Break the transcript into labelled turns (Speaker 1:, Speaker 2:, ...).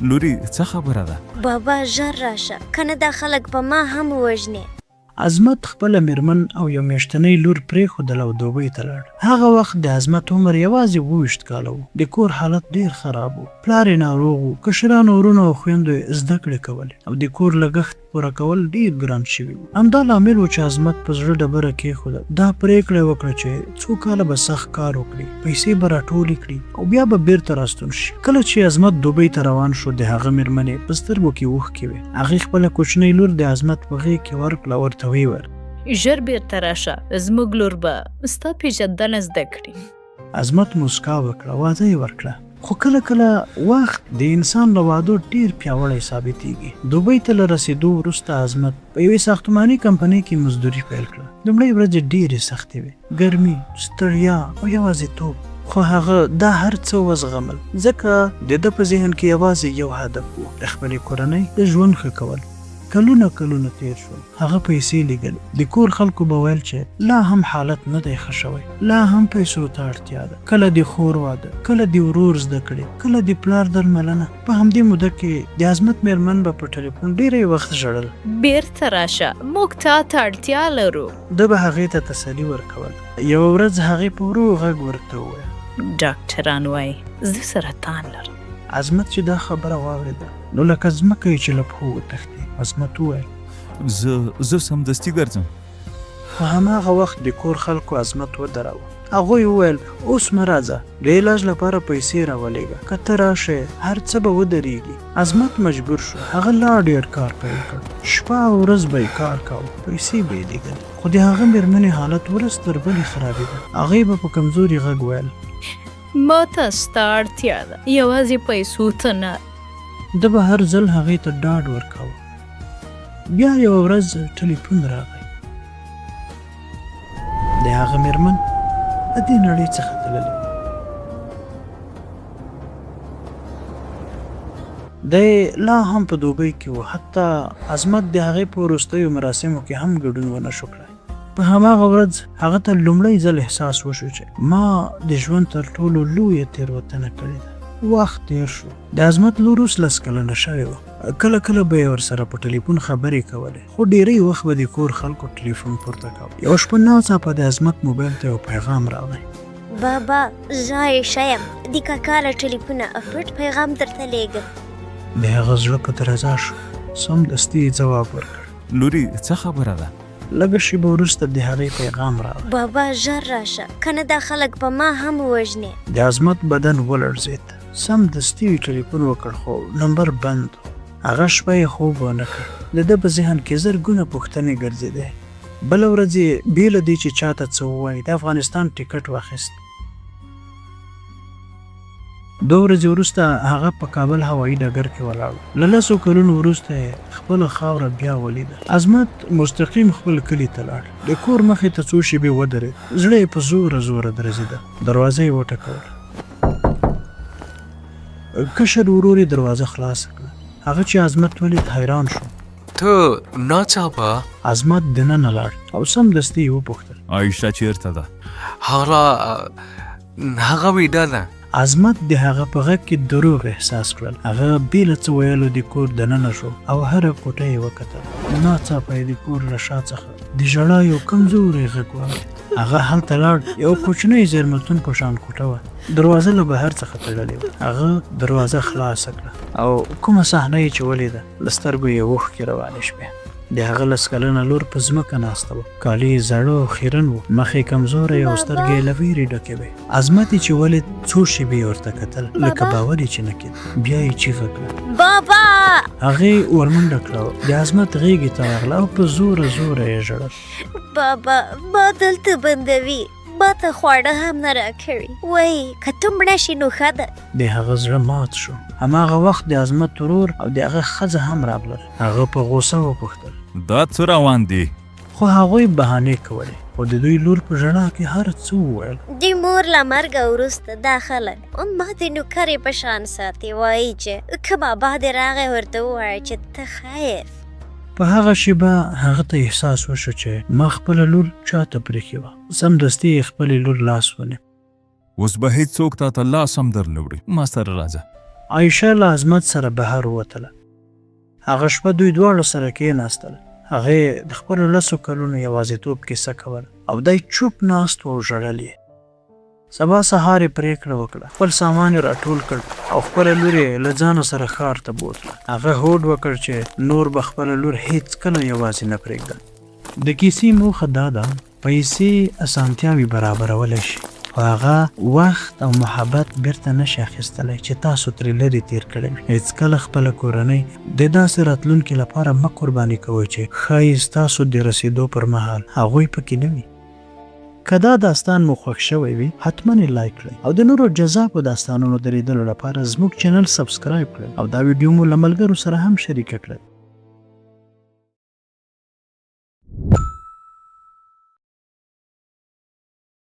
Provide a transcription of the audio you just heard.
Speaker 1: لوري څه خبره ده؟
Speaker 2: بابا ژر راشه کنه دا خلک به ما هم وژنې.
Speaker 3: عظمت خپله میرمن او یو میاشتنۍ لور پرېښودله او دوبۍ ته لاړ. هغه وخت د عظمت عمر یوازې 27 کاله و. د کور حالت ډیر خراب و. پلار یې ناروغ و. کشرانو ورونو او خویندو یې زده کړې کولې او د کور لګښت پوره کول ډیر ګران شوي و. همدا لامل و چې عظمت په زړه ډبره کېښوده. دا پرېکړه وکړه چې څو کاله به سخت کار وکړي، پیسې به راټولې کړي او بیا به بیرته راستون شي. کله چې عظمت دوبۍ ته روان شو د هغه میرمنې په سترګو کې اوښکې وې. هغې خپله کوچنۍ لور د عظمت په غېږ کې ورکړه، ورته ویې ویل
Speaker 4: ژر بیرته راشه، زموږ لور به ستا پیژندنه زده کړي.
Speaker 3: عظمت موسکا وکړه، واده یې ورکړه. خو کله کله وخت د انسان له وعدو ډیر پیاوړی ثابتېږي. دوبۍ ته له رسېدو وروسته عظمت په یوې ساختماني کمپنۍ کې مزدوري پیل کړه. لومړۍ ورځې ډیرې سختې وې، ګرمي، ستړیا او یوازېتوب. خو هغه دا هر څه وزغمل ځکه د ده په ذهن کې یوازې یو هدف و، د خپلې کورنۍ د ژوند ښه کول. کلونه تیر شول. هغه پیسې لګلې. د کور خلکو به ویل چې لا هم حالت نه دی ښه شوی، لا هم پیسو ته اړتیا ده. کله د خور واده، کله د ورور زده کړې، کله د پلار درملنه. په همدې موده کې د عظمت میرمن به په ټلیفون ډیری وخت ژړل.
Speaker 4: بیرته راشه، موږ تا ته اړتیا لرو.
Speaker 3: ده به هغې ته تسلي ورکول. یوه ورځ هغې په ورو غږ ورته وویل
Speaker 4: ډاکټران وایي زه سرطان لرم.
Speaker 3: عظمت چې دا خبره واورېده نو لکه ځمکه یې چې له پښو وتښتې. عظمت وویل
Speaker 1: زه سمدستي ګرځم.
Speaker 3: په هماغه وخت د کور خلکو عظمت ودراوه. هغوی وویل اوس مه راځه، د علاج لپاره پیسې راولېږه، که ته راشې هر څه به ودرېږي. عظمت مجبور شو. هغه لا ډېر کار پیل کړ. شپه او ورځ به یې کار کاوه، پیسې به یې لېږلې. خو د هغه مېرمنې حالت ورځ تر بلې خرابېده. هغې به په کمزوري غږ ویل
Speaker 4: ما ته ستا اړتیا ده، یوازې پیسو ته نه.
Speaker 3: ده به هر ځل هغې ته ډاډ ورکاوه. بیا یوه ورځ ټلیفون راغی. د هغه مېرمن د دې نړۍ څخه تللې. دی لا هم په دوبۍ کې و. حتی عظمت د هغې په وروستیو مراسمو کې هم ګډون ونه شو کړی. په هماغه ورځ هغه ته لومړی ځل احساس وشو چې ما د ژوند تر ټولو لویه تېروتنه کړې ده. وخت تیر شو. د عظمت لور اوس 10 کلنه شوې وه. کله کله به یې ورسره په ټلیفون خبرې کولې، خو ډېری وخت به د کور خلکو ټلیفون پورته کاوه. یوه شپه ناڅاپه د عظمت موبایل ته یو پیغام راغی.
Speaker 2: بابا زه عایشه یم، د کاکا له ټلیفونه پټ پیغام درته لیږم.
Speaker 3: د هغه زړه په درزا شو. سمدستي یې ځواب ورکړ
Speaker 1: لوري څه خبره ده؟
Speaker 3: لږه شېبه وروسته د هغې پیغام راغی.
Speaker 2: بابا ژر راشه کنه دا خلک به ما هم وژنې.
Speaker 3: د عظمت بدن ولړزېد. سمدستي یې ټلیفون وکړ خو نمبر بند و. هغه شپه یې خوب ونه کړ. د ده په ذهن کې زرګونه پوښتنې ګرځېدې. بله ورځ یې بې له دې چې چاته څه ووایي د افغانستان ټکټ واخیست. 2 ورځې وروسته هغه په کابل هوایي ډګر کې ولاړ و. له 10 کلونو وروسته یې خپله خاوره بیا ولیده. عظمت مستقیم خپل کلي ته لاړ. د کور مخې ته څو شېبې ودرېد. زړه یې په زوره درزېده. دروازه یې وټکوله. کشر ورور یې دروازه خلاصه کړه. هغه چې عظمت ولید حیران شو.
Speaker 5: ته ناڅاپه؟
Speaker 3: عظمت دننه لاړ او سمدستي یې وپوښتل
Speaker 1: عایشه چیرته ده؟
Speaker 5: هغه ویده ده.
Speaker 3: عظمت د هغه په غږ کې دروغ احساس کړل. هغه بې له څه ویلو د کور دننه شو او هره کوټه یې وکتل. ناڅاپه یې د کور له شا څخه د ژړا یو کمزوری غږ واورېد. هغه هلته لاړ. یو کوچنی زیرمتون په شان کوټه وه. دروازه له بهر څخه تړلې وه. هغه دروازه خلاصه کړه او کومه صحنه یې چې ولیده له سترګو یې اوښکې روانې شوې. د هغه 10 کلنه لور په ځمکه ناسته وه. کالي یې زاړه او خیرن وو. مخ یې کمزوری او سترګې یې له ویرې ډکې وې. عظمت یې چې ولید څو شېبې ورته کتل لکه باور یې چې نه کېده. بیا یې چیغه کړه
Speaker 2: بابا.
Speaker 3: هغې ورمنډه کړه. د عظمت غېږې ته ورغله او په زوره یې ژړل.
Speaker 2: بابا ما دلته بندوي، ما ته خواړه هم نه راکوي، وایي که ته مړه شي نو ښه ده.
Speaker 3: د هغه زړه مات شو. هماغه وخت د عظمت ورور او د هغه ښځه هم راغلل. هغه په غوسه وپوښتل
Speaker 1: دا څه روان دي؟
Speaker 3: خو هغوی بهانې کولې. خو د دوی لور په ژړا کې هر څه وویل.
Speaker 2: د مور له مرګه وروسته دا خلک ما د نوکرې په شان ساتي، وایي چې که بابا دې راغی ورته ووایه چې ته خیف.
Speaker 3: په هغه شیبه هغه ته احساس وشو چې ما خپله لور چاته پرېښې وه. سمدستي یې خپلې لور لاس ونیو.
Speaker 1: اوس به هېڅوک تا ته لاس هم در نه وړي. ما سره راځه.
Speaker 3: عایشه له عظمت سره بهر ووتله. هغه شپه دوی دواړو سره کېناستل. هغې د خپلو 10 کلونو یوازیتوب کیسه کوله او دی چوپ ناست و او ژړل یې. سبا سهار یې پرېکړه وکړه، خپل سامان یې راټول کړ او خپله لور یې له ځانه سره ښار ته بوتله. هغه هوډ وکړ چې نور به خپله لور هېڅکله یوازې نه پرېږدم. د کیسې موخه دا ده پیسې اسانتیاوې برابرولی شي خو هغه وخت او محبت بیرته نشي اخیستلی چې تاسو ترې لرې تیر کړی وي. هېڅکله خپله کورنۍ د داسې راتلونکي لپاره مه قرباني کوئ چې ښایي ستاسو د رسېدو پر مهال هغوی پکې نه وي. که دا داستان مو خوښ شوی وي حتما یې لایک کړئ او د نورو جذابو داستانونو د لیدلو لپاره زموږ چینل سبسکرایب کړئ او دا ویډیو مو له ملګرو سره هم شریکه کړئ.